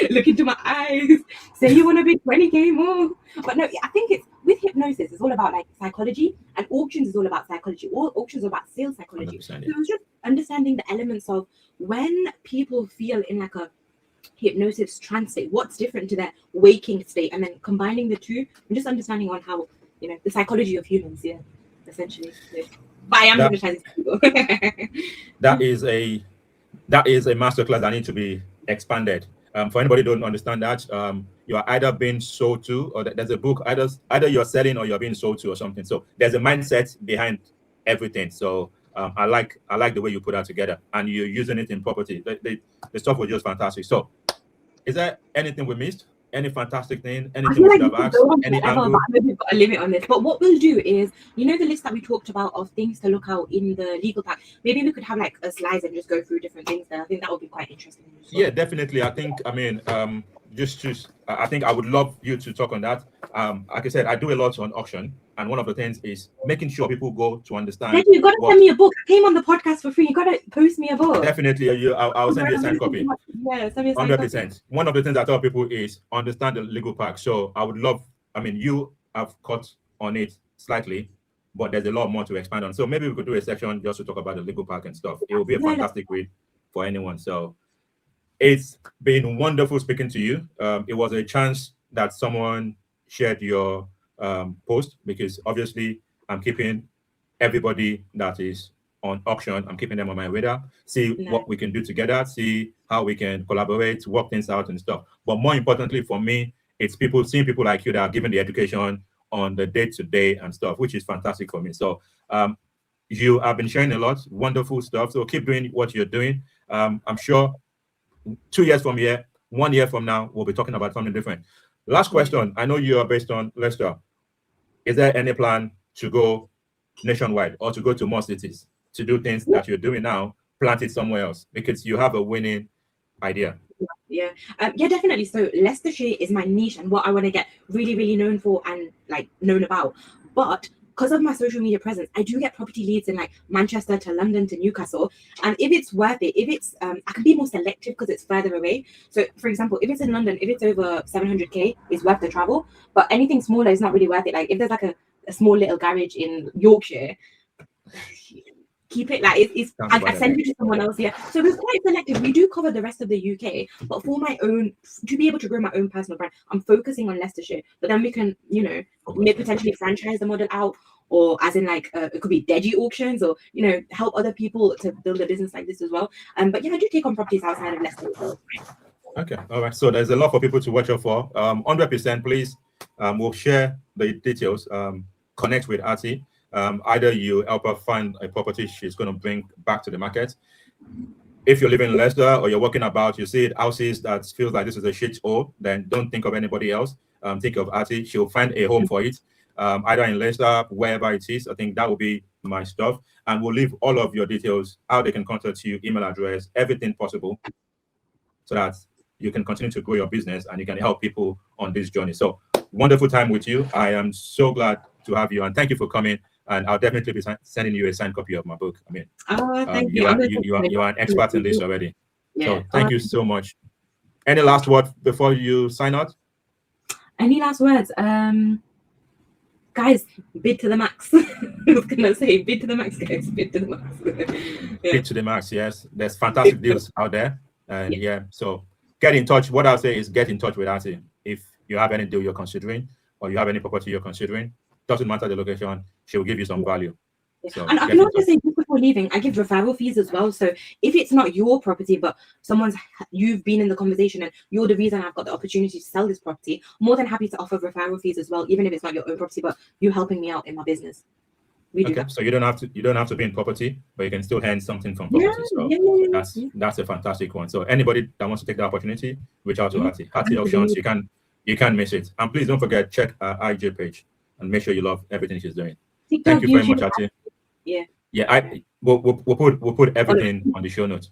Look into my eyes. Say you want to be 20K more. But no, I think it's with hypnosis, it's all about like psychology, and auctions is all about psychology. All auctions are about sales psychology. So it was just understanding the elements of when people feel in like a hypnosis trance state, what's different to their waking state, and then combining the two and just understanding on how, the psychology of humans, essentially. So, but I am hypnotizing people. That is a that is a masterclass that needs to be expanded. For anybody who don't understand that, you are either being sold to, or there's a book, either you're selling or you're being sold to or something. So there's a mindset behind everything. So I like the way you put that together, and you're using it in property. The stuff was just fantastic. So is there anything we missed? Any fantastic thing? I Anything feel we like should we have could asked? go on Any forever, angle? but I know we've got a limit on this. But what we'll do is, you know, the list that we talked about of things to look out in the legal pack. Maybe we could have like a slides and just go through different things there. I think that would be quite interesting. Yeah, definitely. I think, I mean, I think I would love you to talk on that. Like I said, I do a lot on auction, and one of the things is making sure people go to understand. Deji, you got to send me a book. I came on the podcast for free. You got to post me a book. Definitely, I'll send you a signed copy. Yeah, send me a signed copy. 100%. One of the things I tell people is understand the legal pack. So I would love, I mean, you have cut on it slightly, but there's a lot more to expand on. So maybe we could do a section just to talk about the legal pack and stuff. It will be a fantastic read for anyone. So it's been wonderful speaking to you. It was a chance that someone shared your post, because obviously I'm keeping everybody that is on auction, I'm keeping them on my radar, see what we can do together, see how we can collaborate, work things out and stuff. But more importantly for me, it's seeing people like you that are giving the education on the day-to-day and stuff, which is fantastic for me. So you have been sharing a lot, wonderful stuff. So keep doing what you're doing. I'm sure 2 years from here, 1 year from now, we'll be talking about something different. Last question. I know you are based on Leicester. Is there any plan to go nationwide or to go to more cities to do things that you're doing now, plant it somewhere else, because you have a winning idea? Yeah, definitely. So Leicestershire is my niche and what I want to get really known for and like known about. But because of my social media presence, I do get property leads in like Manchester to London to Newcastle. And if it's worth it, if it's I can be more selective because it's further away. So for example, if it's in London, if it's over 700k, it's worth the travel. But anything smaller is not really worth it. Like if there's like a small little garage in Yorkshire, keep it like I send you to someone else. Yeah, so we're quite selective. We do cover the rest of the UK, but for my own, to be able to grow my own personal brand, I'm focusing on Leicestershire. But then we can, you know, potentially franchise the model out, or as in like it could be Deji Auctions, or you know, help other people to build a business like this as well. But yeah, I do take on properties outside of Leicester as well. Okay, all right. So there's a lot for people to watch out for. 100%, please. We'll share the details. Connect with Aarti. Either you help her find a property she's going to bring back to the market. If you're living in Leicester or you're walking about, you see houses that feels like this is a shit hole, then don't think of anybody else. Think of Aarti. She'll find a home for it, either in Leicester, wherever it is. I think that will be my stuff. And we'll leave all of your details, how they can contact you, email address, everything possible, so that you can continue to grow your business and you can help people on this journey. So wonderful time with you. I am so glad to have you, and thank you for coming. And I'll definitely be sending you a signed copy of my book. I mean, thank you. You are an expert in this already. Yeah. So thank you so much. Any last word before you sign out? Any last words? Guys, bid to the max. I was gonna say bid to the max, guys. Bid to the max. Bid to the max. Yes, there's fantastic deals out there, and yeah. So get in touch. What I'll say is get in touch with Aarti if you have any deal you're considering, or you have any property you're considering. Doesn't matter the location, she will give you some value. So and I can also say before leaving, I give referral fees as well. So if it's not your property, but you've been in the conversation and you're the reason I've got the opportunity to sell this property, more than happy to offer referral fees as well, even if it's not your own property, but you helping me out in my business. We do that. So you don't have to be in property, but you can still earn something from property. That's a fantastic one. So anybody that wants to take the opportunity, reach out to Aarti. Aarti Auctions, you can't miss it. And please don't forget, check our IG page and make sure you love everything she's doing. Thank you very much, Aarti. Yeah. We'll put everything on the show notes.